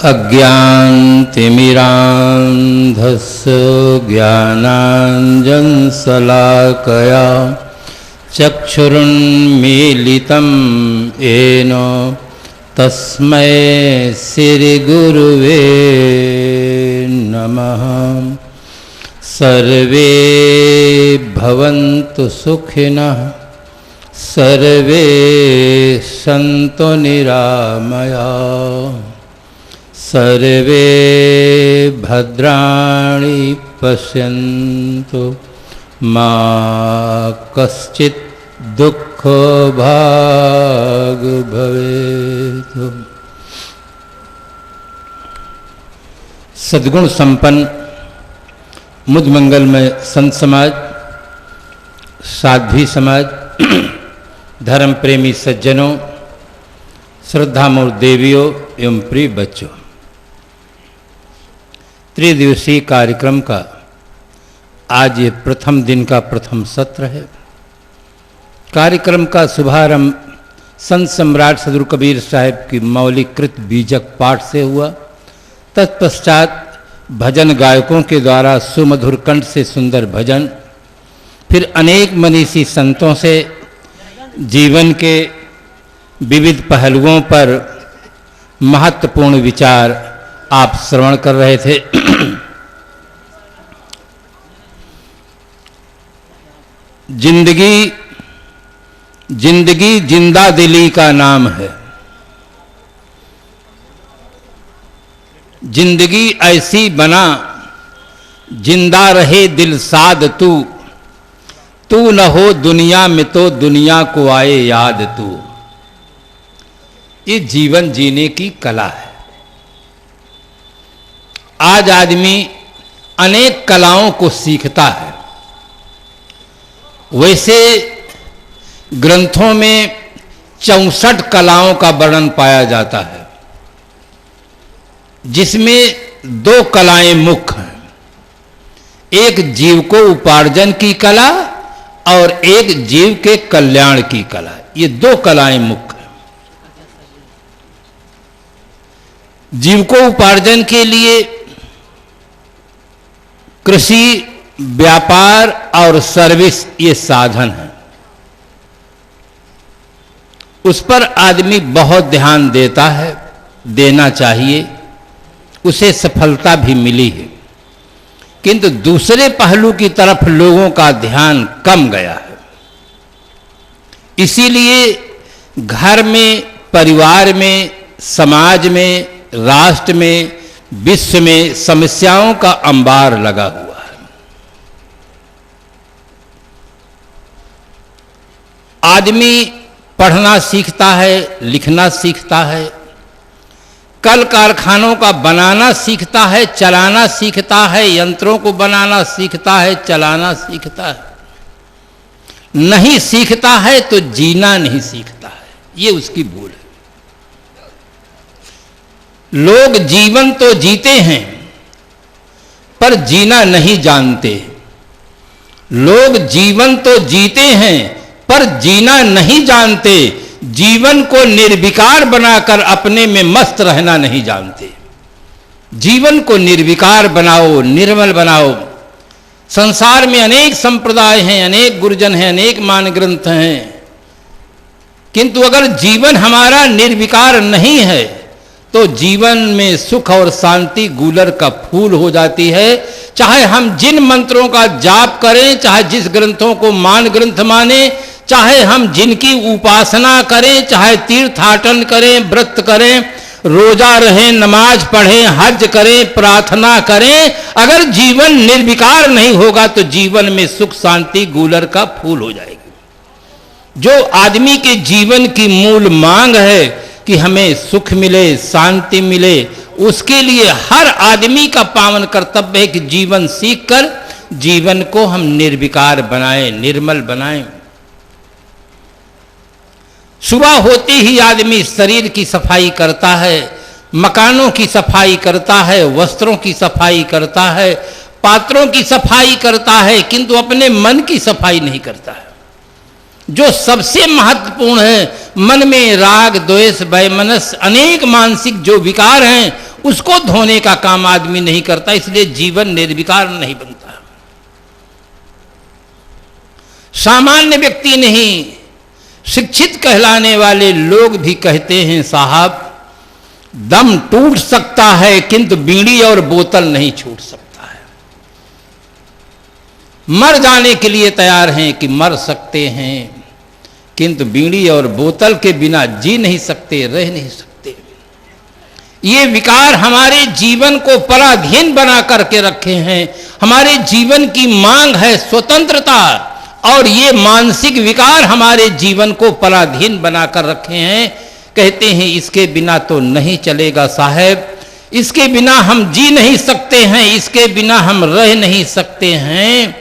अज्ञानतिमिरान्धस्य ज्ञानाञ्जनशलाकया चक्षुरुन्मीलितं येन तस्मै श्रीगुरुवे नमः। सर्वे भवन्तु सुखिनः, सर्वे सन्तु निरामयाः, सर्वे भद्राणि पश्यन्तु मा कश्चित् दुःखभाग् भवेत्। सद्गुण संपन्न मुझ मंगलमय संत समाज, साध्वी समाज, धर्म प्रेमी सज्जनों, श्रद्धामूर्त देवियों एवं प्रिय बच्चों, त्रिदिवसीय कार्यक्रम का आज ये प्रथम दिन का प्रथम सत्र है। कार्यक्रम का शुभारंभ संत सम्राट सदगुरु कबीर साहिब की मौलिकृत बीजक पाठ से हुआ। तत्पश्चात भजन गायकों के द्वारा सुमधुर कंठ से सुंदर भजन, फिर अनेक मनीषी संतों से जीवन के विविध पहलुओं पर महत्वपूर्ण विचार आप श्रवण कर रहे थे। जिंदगी जिंदा दिली का नाम है। जिंदगी ऐसी बना जिंदा रहे दिल साद तू, तू न हो दुनिया में तो दुनिया को आए याद तू। ये जीवन जीने की कला है। आज आदमी अनेक कलाओं को सीखता है। वैसे ग्रंथों में 64 कलाओं का वर्णन पाया जाता है, जिसमें 2 कलाएं मुख्य हैं। एक जीव को उपार्जन की कला और एक जीव के कल्याण की कला। ये 2 कलाएं मुख्य हैं। जीव को उपार्जन के लिए कृषि, व्यापार और सर्विस ये साधन है। उस पर आदमी बहुत ध्यान देता है, देना चाहिए, उसे सफलता भी मिली है। किंतु दूसरे पहलू की तरफ लोगों का ध्यान कम गया है। इसीलिए घर में, परिवार में, समाज में, राष्ट्र में, विश्व में समस्याओं का अंबार लगा हुआ है। आदमी पढ़ना सीखता है, लिखना सीखता है, कल कारखानों का बनाना सीखता है, चलाना सीखता है, यंत्रों को बनाना सीखता है, चलाना सीखता है। नहीं सीखता है तो जीना नहीं सीखता है। ये उसकी भूल है। लोग जीवन तो जीते हैं पर जीना नहीं जानते। लोग जीवन तो जीते हैं पर जीना नहीं जानते। जीवन को निर्विकार बनाकर अपने में मस्त रहना नहीं जानते। जीवन को निर्विकार बनाओ, निर्मल बनाओ। संसार में अनेक संप्रदाय हैं, अनेक गुरुजन हैं, अनेक मान ग्रंथ हैं, किंतु अगर जीवन हमारा निर्विकार नहीं है तो जीवन में सुख और शांति गूलर का फूल हो जाती है। चाहे हम जिन मंत्रों का जाप करें, चाहे जिस ग्रंथों को मान ग्रंथ माने, चाहे हम जिनकी उपासना करें, चाहे तीर्थाटन करें, व्रत करें, रोजा रहें, नमाज पढ़ें, हज करें, प्रार्थना करें, अगर जीवन निर्विकार नहीं होगा तो जीवन में सुख शांति गूलर का फूल हो जाएगी। जो आदमी के जीवन की मूल मांग है कि हमें सुख मिले, शांति मिले, उसके लिए हर आदमी का पावन कर्तव्य है कि जीवन सीखकर जीवन को हम निर्विकार बनाएं, निर्मल बनाएं। सुबह होते ही आदमी शरीर की सफाई करता है, मकानों की सफाई करता है, वस्त्रों की सफाई करता है, पात्रों की सफाई करता है, किंतु अपने मन की सफाई नहीं करता है। जो सबसे महत्वपूर्ण है, मन में राग, द्वेष, वैमनस्य, अनेक मानसिक जो विकार हैं, उसको धोने का काम आदमी नहीं करता, इसलिए जीवन निर्विकार नहीं बनता। सामान्य व्यक्ति नहीं, शिक्षित कहलाने वाले लोग भी कहते हैं साहब दम टूट सकता है किंतु बीड़ी और बोतल नहीं छूट सकता है। मर जाने के लिए तैयार हैं कि मर सकते हैं, किंतु बीड़ी और बोतल के बिना जी नहीं सकते, रह नहीं सकते। ये विकार हमारे जीवन को पराधीन बना करके रखे हैं। हमारे जीवन की मांग है स्वतंत्रता, और ये मानसिक विकार हमारे जीवन को पराधीन बनाकर रखे हैं। कहते हैं इसके बिना तो नहीं चलेगा साहब, इसके बिना हम जी नहीं सकते हैं, इसके बिना हम रह नहीं सकते हैं।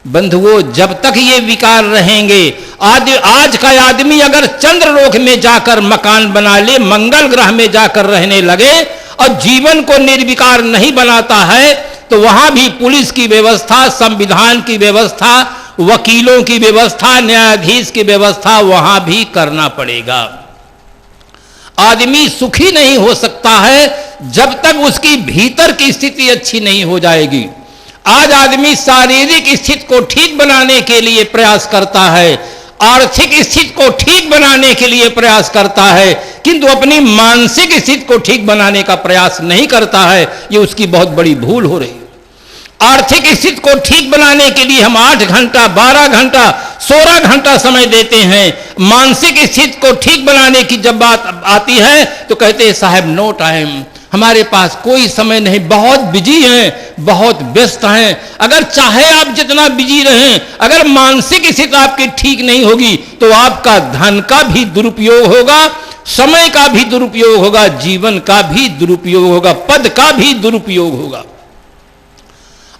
बंधुओं, जब तक ये विकार रहेंगे, आज का आदमी अगर चंद्रलोक में जाकर मकान बना ले, मंगल ग्रह में जाकर रहने लगे और जीवन को निर्विकार नहीं बनाता है, तो वहां भी पुलिस की व्यवस्था, संविधान की व्यवस्था, वकीलों की व्यवस्था, न्यायाधीश की व्यवस्था वहां भी करना पड़ेगा। आदमी सुखी नहीं हो सकता है जब तक उसकी भीतर की स्थिति अच्छी नहीं हो जाएगी। आज आदमी शारीरिक स्थिति को ठीक बनाने के लिए प्रयास करता है, आर्थिक स्थिति को ठीक बनाने के लिए प्रयास करता है, किंतु अपनी मानसिक स्थिति को ठीक बनाने का प्रयास नहीं करता है। ये उसकी बहुत बड़ी भूल हो रही है। आर्थिक स्थिति को ठीक बनाने के लिए हम 8 घंटा, 12 घंटा, 16 घंटा समय देते हैं। मानसिक स्थिति को ठीक बनाने की जब बात आती है तो कहते हैं साहब नो टाइम, हमारे पास कोई समय नहीं, बहुत बिजी हैं, बहुत व्यस्त हैं। अगर चाहे आप जितना बिजी रहें, अगर मानसिक स्थिति आपकी ठीक नहीं होगी तो आपका धन का भी दुरुपयोग होगा, समय का भी दुरुपयोग होगा, जीवन का भी दुरुपयोग होगा, पद का भी दुरुपयोग होगा।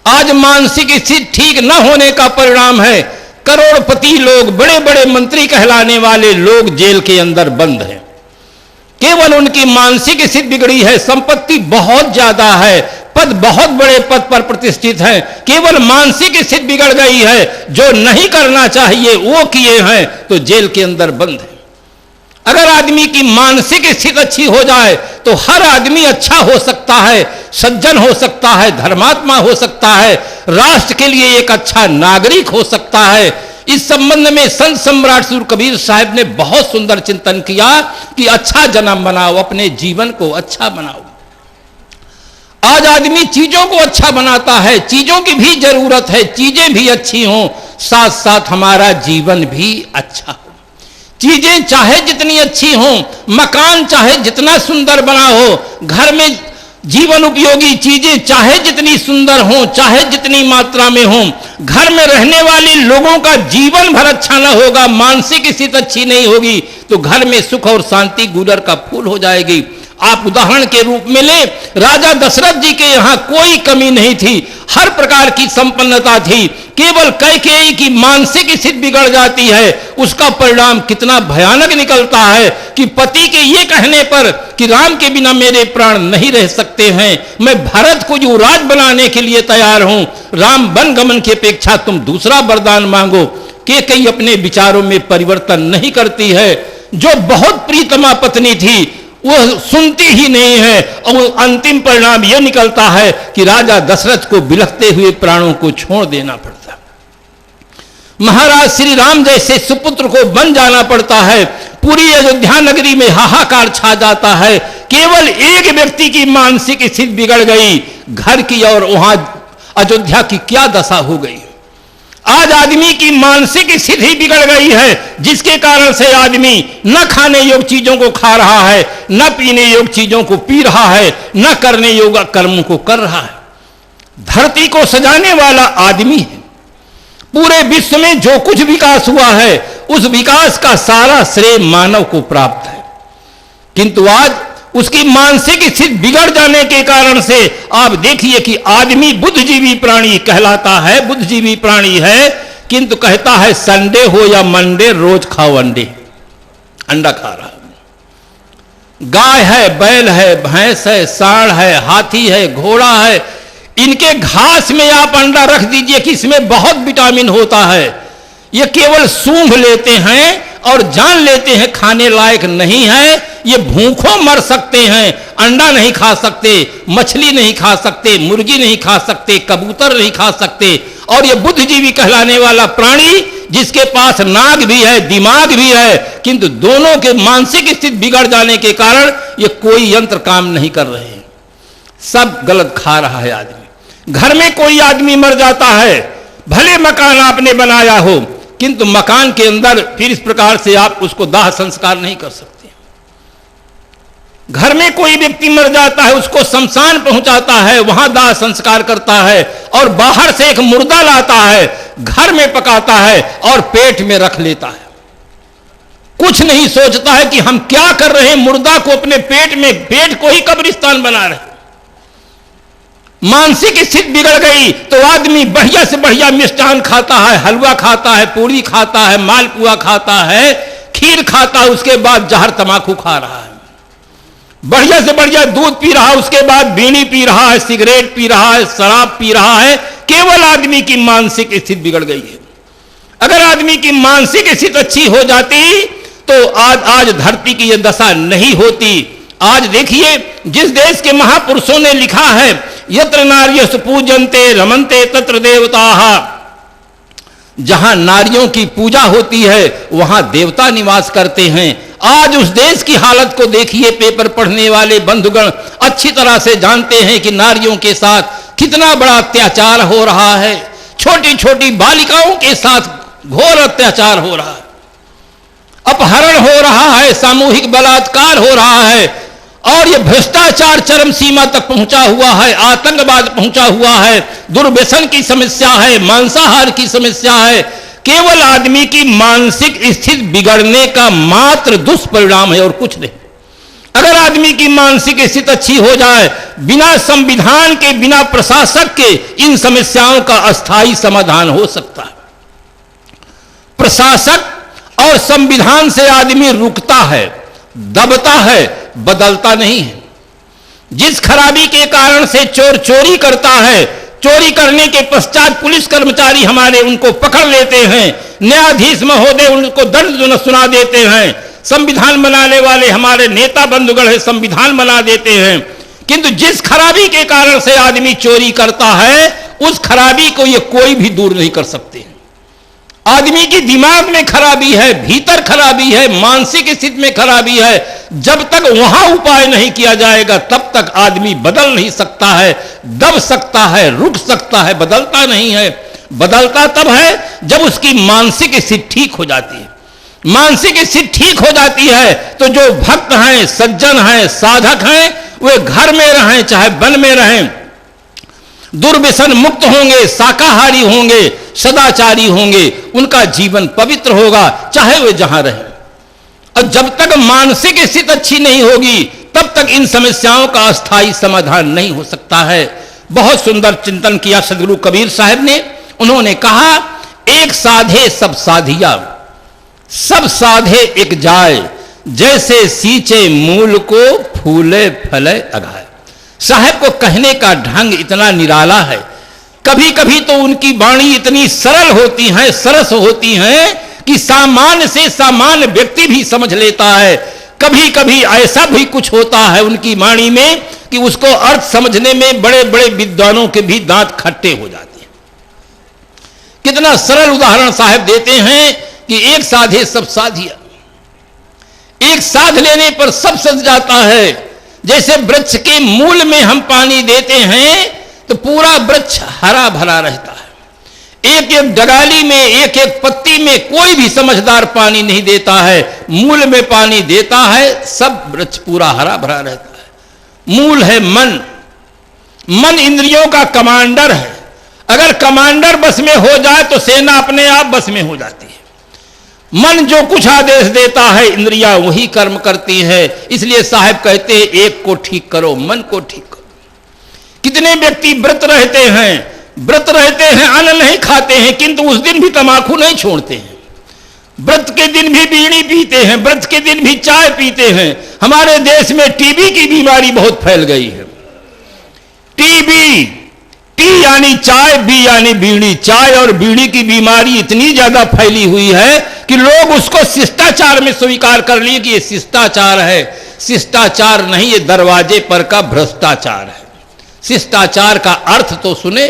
आज मानसिक स्थिति ठीक न होने का परिणाम है करोड़पति लोग, बड़े बड़े मंत्री कहलाने वाले लोग जेल के अंदर बंद हैं। केवल उनकी मानसिक स्थिति बिगड़ी है, संपत्ति बहुत ज्यादा है, पद बहुत बड़े पद पर प्रतिष्ठित हैं, केवल मानसिक स्थिति बिगड़ गई है, जो नहीं करना चाहिए वो किए हैं तो जेल के अंदर बंद है। अगर आदमी की मानसिक स्थिति अच्छी हो जाए तो हर आदमी अच्छा हो सकता है, सज्जन हो सकता है, धर्मात्मा हो सकता है, राष्ट्र के लिए एक अच्छा नागरिक हो सकता है। इस संबंध में संत सम्राट सूर कबीर साहब ने बहुत सुंदर चिंतन किया कि अच्छा जन्म बनाओ, अपने जीवन को अच्छा बनाओ। आज आदमी चीजों को अच्छा बनाता है, चीजों की भी जरूरत है, चीजें भी अच्छी हों, साथ साथ हमारा जीवन भी अच्छा हो। चीजें चाहे जितनी अच्छी हों, मकान चाहे जितना सुंदर बना हो, घर में जीवन उपयोगी चीजें चाहे जितनी सुंदर हों, चाहे जितनी मात्रा में हों, घर में रहने वाले लोगों का जीवन भर अच्छा न होगा, मानसिक स्थिति अच्छी नहीं होगी तो घर में सुख और शांति गुलर का फूल हो जाएगी। आप उदाहरण के रूप में ले, राजा दशरथ जी के यहाँ कोई कमी नहीं थी, हर प्रकार की संपन्नता थी, केवल कैकेयी की मानसिक स्थिति बिगड़ जाती है, उसका परिणाम कितना भयानक निकलता है कि पति के ये कहने पर कि राम के बिना मेरे प्राण नहीं रह सकते हैं, मैं भरत को युवराज बनाने के लिए तैयार हूं, राम वन गमन की अपेक्षा तुम दूसरा वरदान मांगो। कैकेयी अपने विचारों में परिवर्तन नहीं करती है, जो बहुत प्रीतमा पत्नी थी वो सुनती ही नहीं है, और अंतिम परिणाम यह निकलता है कि राजा दशरथ को बिलखते हुए प्राणों को छोड़ देना पड़ता है। महाराज श्री राम जैसे सुपुत्र को बन जाना पड़ता है। पूरी अयोध्या नगरी में हाहाकार छा जाता है, केवल एक व्यक्ति की मानसिक स्थिति बिगड़ गई घर की, और वहां अयोध्या की क्या दशा हो गई। आज आदमी की मानसिक स्थिति बिगड़ गई है, जिसके कारण से आदमी न खाने योग्य चीजों को खा रहा है, न पीने योग्य चीजों को पी रहा है, न करने योग्य कर्म को कर रहा है। धरती को सजाने वाला आदमी है। पूरे विश्व में जो कुछ विकास हुआ है उस विकास का सारा श्रेय मानव को प्राप्त है, किंतु आज उसकी मानसिक स्थिति बिगड़ जाने के कारण से आप देखिए कि आदमी बुद्धिजीवी प्राणी कहलाता है, बुद्धिजीवी प्राणी है, किंतु कहता है संडे हो या मंडे रोज खाओ अंडे, अंडा खा रहा है। गाय है, बैल है, भैंस है, सांड है, हाथी है, घोड़ा है, इनके घास में आप अंडा रख दीजिए कि इसमें बहुत विटामिन होता है, ये केवल सूंघ लेते हैं और जान लेते हैं खाने लायक नहीं है, ये भूखों मर सकते हैं, अंडा नहीं खा सकते, मछली नहीं खा सकते, मुर्गी नहीं खा सकते, कबूतर नहीं खा सकते। और ये बुद्धिजीवी कहलाने वाला प्राणी जिसके पास नाक भी है, दिमाग भी है, किंतु दोनों के मानसिक स्थिति बिगड़ जाने के कारण ये कोई यंत्र काम नहीं कर रहे हैं, सब गलत खा रहा है आदमी। घर में कोई आदमी मर जाता है, भले मकान आपने बनाया हो, किंतु मकान के अंदर फिर इस प्रकार से आप उसको दाह संस्कार नहीं कर सकते। घर में कोई व्यक्ति मर जाता है, उसको शमशान पहुंचाता है, वहां दाह संस्कार करता है, और बाहर से एक मुर्दा लाता है, घर में पकाता है और पेट में रख लेता है। कुछ नहीं सोचता है कि हम क्या कर रहे हैं, मुर्दा को अपने पेट में, पेट को ही कब्रिस्तान बना रहे। मानसिक स्थिति बिगड़ गई तो आदमी बढ़िया से बढ़िया मिष्ठान खाता है, हलवा खाता है, पूरी खाता है, मालपुआ खाता है, खीर खाता है, उसके बाद जहर तमाकू खा रहा है। बढ़िया से बढ़िया दूध पी रहा है, उसके बाद बीड़ी पी रहा है, सिगरेट पी रहा है, शराब पी रहा है। केवल आदमी की मानसिक स्थिति बिगड़ गई है। अगर आदमी की मानसिक स्थिति अच्छी हो जाती तो आज धरती की यह दशा नहीं होती। आज देखिए, जिस देश के महापुरुषों ने लिखा है, यत्र नार्यः पूजन्ते रमन्ते तत्र देवताः, जहां नारियों की पूजा होती है वहां देवता निवास करते हैं। आज उस देश की हालत को देखिए, पेपर पढ़ने वाले बंधुगण अच्छी तरह से जानते हैं कि नारियों के साथ कितना बड़ा अत्याचार हो रहा है। छोटी छोटी बालिकाओं के साथ घोर अत्याचार हो रहा है, अपहरण हो रहा है, सामूहिक बलात्कार हो रहा है, और यह भ्रष्टाचार चरम सीमा तक पहुंचा हुआ है, आतंकवाद पहुंचा हुआ है, दुर्व्यसन की समस्या है, मांसाहार की समस्या है। केवल आदमी की मानसिक स्थिति बिगड़ने का मात्र दुष्परिणाम है और कुछ नहीं। अगर आदमी की मानसिक स्थिति अच्छी हो जाए, बिना संविधान के, बिना प्रशासक के इन समस्याओं का अस्थायी समाधान हो सकता है। प्रशासक और संविधान से आदमी रुकता है, दबता है, बदलता नहीं है। जिस खराबी के कारण से चोर चोरी करता है, चोरी करने के पश्चात पुलिस कर्मचारी हमारे उनको पकड़ लेते हैं, न्यायाधीश महोदय उनको दंड सुना देते हैं, संविधान बनाने वाले हमारे नेता बंधुगण है, संविधान बना देते हैं। किंतु जिस खराबी के कारण से आदमी चोरी करता है, उस खराबी को ये कोई भी दूर नहीं कर सकते। आदमी की दिमाग में खराबी है, भीतर खराबी है, मानसिक स्थिति में खराबी है। जब तक वहां उपाय नहीं किया जाएगा तब तक आदमी बदल नहीं सकता है, दब सकता है, रुक सकता है, बदलता नहीं है। बदलता तब है जब उसकी मानसिक स्थिति ठीक हो जाती है। मानसिक स्थिति ठीक हो जाती है तो जो भक्त हैं, सज्जन हैं, साधक हैं, वे घर में रहें चाहे वन में रहें, दुर्व्यसन मुक्त होंगे, शाकाहारी होंगे, सदाचारी होंगे, उनका जीवन पवित्र होगा चाहे वे जहां रहें। और जब तक मानसिक स्थिति अच्छी नहीं होगी तब तक इन समस्याओं का अस्थायी समाधान नहीं हो सकता है। बहुत सुंदर चिंतन किया सदगुरु कबीर साहब ने। उन्होंने कहा, एक साधे सब साधिया, सब साधे एक जाए, जैसे सींचे मूल को फूले फले अघाए। साहब को कहने का ढंग इतना निराला है। कभी कभी तो उनकी वाणी इतनी सरल होती है, सरस होती है कि सामान्य से सामान्य व्यक्ति भी समझ लेता है। कभी कभी ऐसा भी कुछ होता है उनकी वाणी में कि उसको अर्थ समझने में बड़े बड़े विद्वानों के भी दांत खट्टे हो जाते हैं। कितना सरल उदाहरण साहब देते हैं कि एक साधे सब साधिया, एक साध लेने पर सब सज जाता है। जैसे वृक्ष के मूल में हम पानी देते हैं तो पूरा वृक्ष हरा भरा रहता है। एक एक डगाली में, एक एक पत्ती में कोई भी समझदार पानी नहीं देता है, मूल में पानी देता है, सब वृक्ष पूरा हरा भरा रहता है। मूल है मन, मन इंद्रियों का कमांडर है। अगर कमांडर बस में हो जाए तो सेना अपने आप बस में हो जाती है। मन जो कुछ आदेश देता है इंद्रियां वही कर्म करती है। इसलिए साहब कहते हैं, एक को ठीक करो, मन को ठीक करो। कितने व्यक्ति व्रत रहते हैं, अन्न नहीं खाते हैं, किंतु उस दिन भी तमाकू नहीं छोड़ते हैं। व्रत के दिन भी बीड़ी पीते हैं, व्रत के दिन भी चाय पीते हैं। हमारे देश में टीबी की बीमारी बहुत फैल गई है। टीबी, टी यानी चाय, बी यानी बीड़ी। चाय और बीड़ी की बीमारी इतनी ज्यादा फैली हुई है कि लोग उसको शिष्टाचार में स्वीकार कर लिए कि ये शिष्टाचार है। शिष्टाचार नहीं, ये दरवाजे पर का भ्रष्टाचार है। शिष्टाचार का अर्थ तो सुने,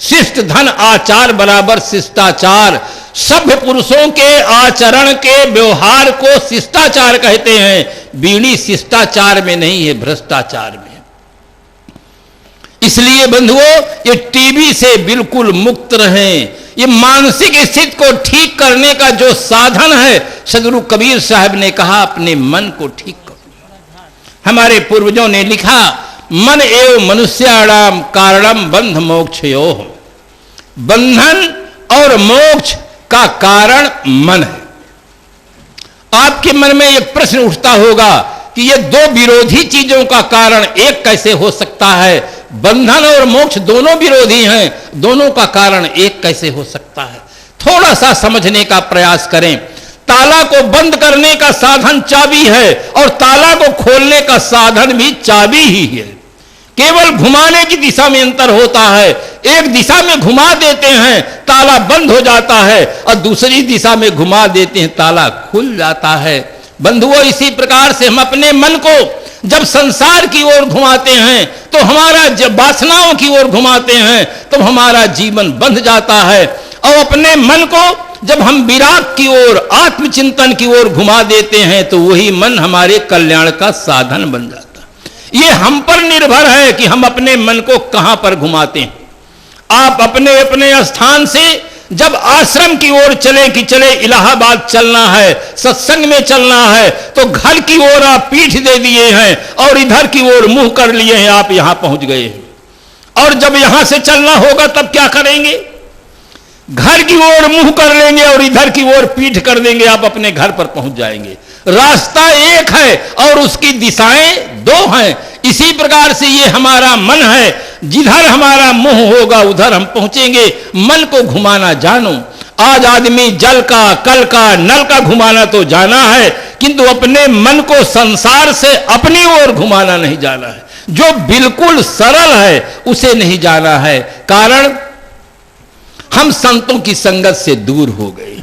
शिष्ट धन आचार बराबर शिष्टाचार। सभ्य पुरुषों के आचरण के व्यवहार को शिष्टाचार कहते हैं। बीड़ी शिष्टाचार में नहीं है, भ्रष्टाचार में। इसलिए बंधुओं, ये टीबी से बिल्कुल मुक्त रहें। ये मानसिक स्थिति को ठीक करने का जो साधन है, सदगुरु कबीर साहब ने कहा अपने मन को ठीक करो। हमारे पूर्वजों ने लिखा, मन एवं मनुष्याणाम कारणम बंध मोक्षयोः। बंधन और मोक्ष का कारण मन है। आपके मन में एक प्रश्न उठता होगा कि ये दो विरोधी चीजों का कारण एक कैसे हो सकता है? बंधन और मोक्ष दोनों विरोधी हैं, दोनों का कारण एक कैसे हो सकता है? थोड़ा सा समझने का प्रयास करें। ताला को बंद करने का साधन चाबी है और ताला को खोलने का साधन भी चाबी ही है। केवल घुमाने की दिशा में अंतर होता है। एक दिशा में घुमा देते हैं, ताला बंद हो जाता है, और दूसरी दिशा में घुमा देते हैं, ताला खुल जाता है। बंधुओं, इसी प्रकार से हम अपने मन को जब संसार की ओर घुमाते हैं, तो हमारा जब वासनाओं की ओर घुमाते हैं, तो हमारा जीवन बंध जाता है। और अपने मन को जब हम विराग की ओर, आत्मचिंतन की ओर घुमा देते हैं, तो वही मन हमारे कल्याण का साधन बन जाता है। ये हम पर निर्भर है कि हम अपने मन को कहां पर घुमाते हैं। आप अपने अपने स्थान से जब आश्रम की ओर चले कि चले इलाहाबाद चलना है, सत्संग में चलना है, तो घर की ओर आप पीठ दे दिए हैं और इधर की ओर मुंह कर लिए हैं, आप यहां पहुंच गए हैं। और जब यहां से चलना होगा तब क्या करेंगे? घर की ओर मुंह कर लेंगे और इधर की ओर पीठ कर देंगे, आप अपने घर पर पहुंच जाएंगे। रास्ता एक है और उसकी दिशाएं दो हैं। इसी प्रकार से ये हमारा मन है, जिधर हमारा मुंह होगा उधर हम पहुंचेंगे। मन को घुमाना जानो। आज आदमी जल का, कल का, नल का घुमाना तो जाना है, किंतु अपने मन को संसार से अपनी ओर घुमाना नहीं जाना है। जो बिल्कुल सरल है उसे नहीं जाना है। कारण हम संतों की संगत से दूर हो गए।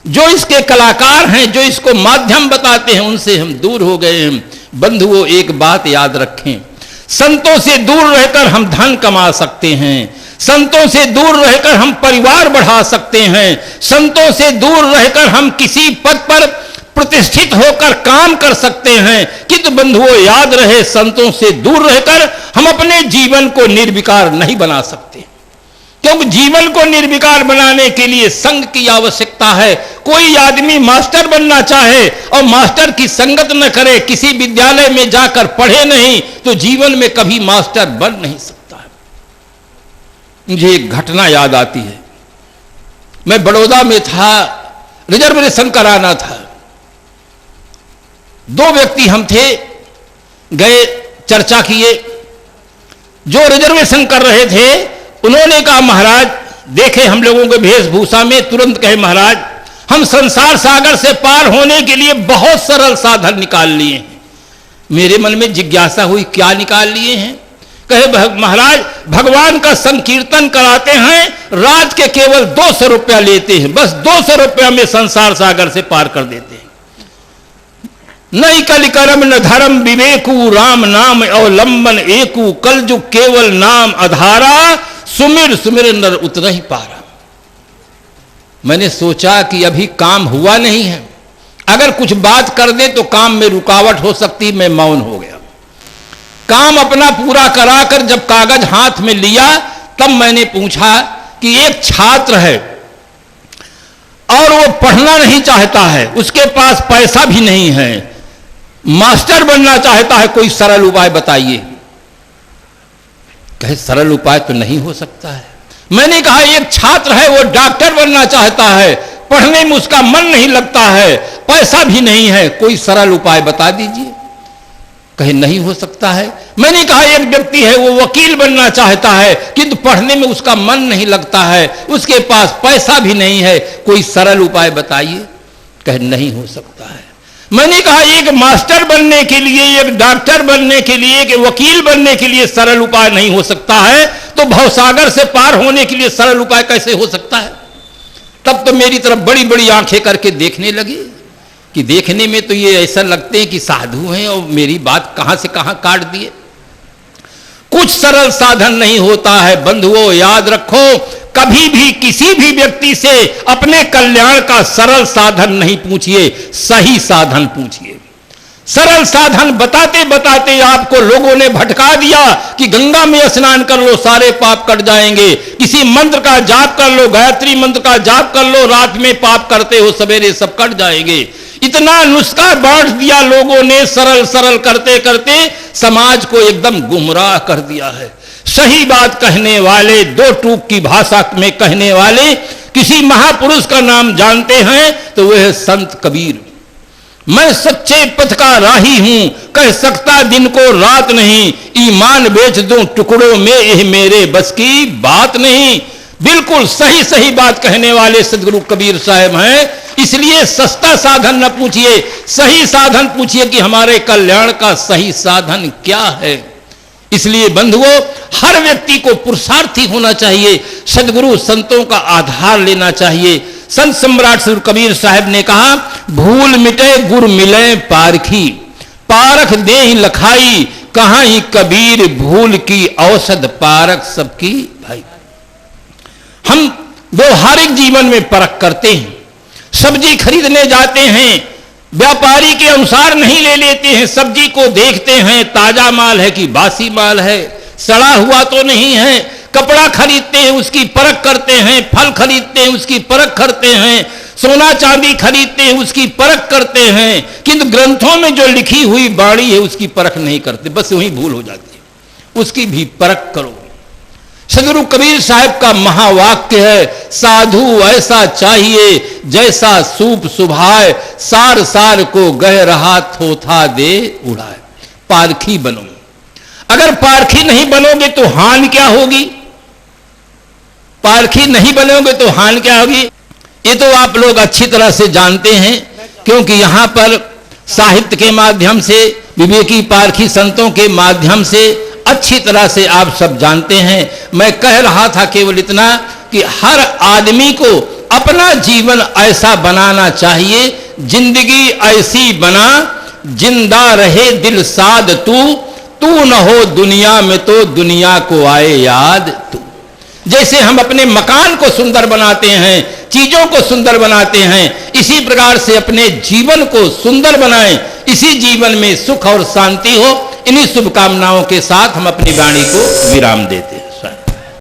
जो इसके कलाकार हैं, जो इसको माध्यम बताते हैं, उनसे हम दूर हो गए हैं। बंधुओं, एक बात याद रखें, संतों से दूर रहकर हम धन कमा सकते हैं, संतों से दूर रहकर हम परिवार बढ़ा सकते हैं, संतों से दूर रहकर हम किसी पद पर प्रतिष्ठित होकर काम कर सकते हैं। किंतु बंधुओं, याद रहे, संतों से दूर रहकर हम अपने जीवन को निर्विकार नहीं बना सकते, क्योंकि जीवन को निर्विकार बनाने के लिए संग की आवश्यकता है। कोई आदमी मास्टर बनना चाहे और मास्टर की संगत न करे, किसी विद्यालय में जाकर पढ़े नहीं, तो जीवन में कभी मास्टर बन नहीं सकता है। मुझे एक घटना याद आती है। मैं बड़ौदा में था, रिजर्वेशन कराना था। दो व्यक्ति हम थे, गए, चर्चा किए। जो रिजर्वेशन कर रहे थे उन्होंने कहा, महाराज देखे हम लोगों के वेशभूषा में, तुरंत कहे, महाराज हम संसार सागर से पार होने के लिए बहुत सरल साधन निकाल लिए हैं। मेरे मन में जिज्ञासा हुई, क्या निकाल लिए हैं? कहे, महाराज भगवान का संकीर्तन कराते हैं, रात के केवल 200 रुपया लेते हैं, बस 200 रुपया में संसार सागर से पार कर देते हैं। नहीं कल कर्म न धर्म विवेकु, राम नाम अवलंबन एकु, कल जो केवल नाम आधारा, सुमिर सुमिर नर उतर ही पारा। मैंने सोचा कि अभी काम हुआ नहीं है, अगर कुछ बात कर दे तो काम में रुकावट हो सकती। मैं मौन हो गया। काम अपना पूरा कराकर जब कागज हाथ में लिया, तब मैंने पूछा कि एक छात्र है और वो पढ़ना नहीं चाहता है, उसके पास पैसा भी नहीं है, मास्टर बनना चाहता है, कोई सरल उपाय बताइए। कहे, सरल उपाय तो नहीं हो सकता है। मैंने कहा, एक छात्र है, वो डॉक्टर बनना चाहता है, पढ़ने में उसका मन नहीं लगता है, पैसा भी नहीं है, कोई सरल उपाय बता दीजिए। कहे, नहीं हो सकता है। मैंने कहा, एक व्यक्ति है, वो वकील बनना चाहता है, किंतु पढ़ने में उसका मन नहीं लगता है, उसके पास पैसा भी नहीं है, कोई सरल उपाय बताइए। कहे, नहीं हो सकता है। मैंने कहा, एक मास्टर बनने के लिए, एक डॉक्टर बनने के लिए, एक वकील बनने के लिए सरल उपाय नहीं हो सकता है, तो भवसागर से पार होने के लिए सरल उपाय कैसे हो सकता है? तब तो मेरी तरफ बड़ी बड़ी आंखें करके देखने लगी। कि देखने में तो ये ऐसा लगते हैं कि साधु हैं और मेरी बात कहां से कहां काट दिए। कुछ सरल साधन नहीं होता है बंधुओं, याद रखो, कभी भी किसी भी व्यक्ति से अपने कल्याण का सरल साधन नहीं पूछिए, सही साधन पूछिए। सरल साधन बताते बताते आपको लोगों ने भटका दिया कि गंगा में स्नान कर लो सारे पाप कट जाएंगे, किसी मंत्र का जाप कर लो, गायत्री मंत्र का जाप कर लो, रात में पाप करते हो सवेरे सब कट जाएंगे। इतना नुस्खा बांट दिया लोगों ने, सरल सरल करते करते समाज को एकदम गुमराह कर दिया है। सही बात कहने वाले, दो टूक की भाषा में कहने वाले किसी महापुरुष का नाम जानते हैं तो वह है संत कबीर। मैं सच्चे पथ का राही हूं, कह सकता दिन को रात नहीं, ईमान बेच दूं टुकड़ों में, यह मेरे बस की बात नहीं। बिल्कुल सही सही बात कहने वाले सदगुरु कबीर साहब हैं। इसलिए सस्ता साधन न पूछिए, सही साधन पूछिए कि हमारे कल्याण का सही साधन क्या है। इसलिए बंधुओं, हर व्यक्ति को पुरुषार्थी होना चाहिए, सदगुरु संतों का आधार लेना चाहिए। संत सम्राट सदगुरु कबीर साहब ने कहा, भूल मिटे गुर मिले पारखी, पारख दे ही लखाई, कहां ही कबीर भूल की औषध पारख सबकी भाई। हम व्यवहारिक जीवन में परख करते हैं, सब्जी खरीदने जाते हैं, व्यापारी के अनुसार नहीं ले लेते हैं, सब्जी को देखते हैं ताजा माल है कि बासी माल है, सड़ा हुआ तो नहीं है। कपड़ा खरीदते हैं उसकी परख करते हैं, फल खरीदते हैं उसकी परख करते हैं, सोना चांदी खरीदते हैं उसकी परख करते हैं, किंतु ग्रंथों में जो लिखी हुई बाणी है उसकी परख नहीं करते, बस वही भूल हो जाती है। उसकी भी परख करो। सदगुरु कबीर साहब का महावाक्य है, साधु ऐसा चाहिए जैसा सूप सुभाए, सार सार को गह रहा थोथा दे उड़ाए। पारखी बनो। अगर पारखी नहीं बनोगे तो हानि क्या होगी? पारखी नहीं बनोगे तो हानि क्या होगी? ये तो आप लोग अच्छी तरह से जानते हैं, क्योंकि यहां पर साहित्य के माध्यम से, विवेकी पारखी संतों के माध्यम से अच्छी तरह से आप सब जानते हैं। मैं कह रहा था केवल इतना कि हर आदमी को अपना जीवन ऐसा बनाना चाहिए, जिंदगी ऐसी बना जिंदा रहे दिल साद तू न हो दुनिया में तो दुनिया को आए याद तू। जैसे हम अपने मकान को सुंदर बनाते हैं, चीजों को सुंदर बनाते हैं, इसी प्रकार से अपने जीवन को सुंदर बनाएं, इसी जीवन में सुख और शांति हो। इन्हीं शुभकामनाओं के साथ हम अपनी वाणी को विराम देते हैं।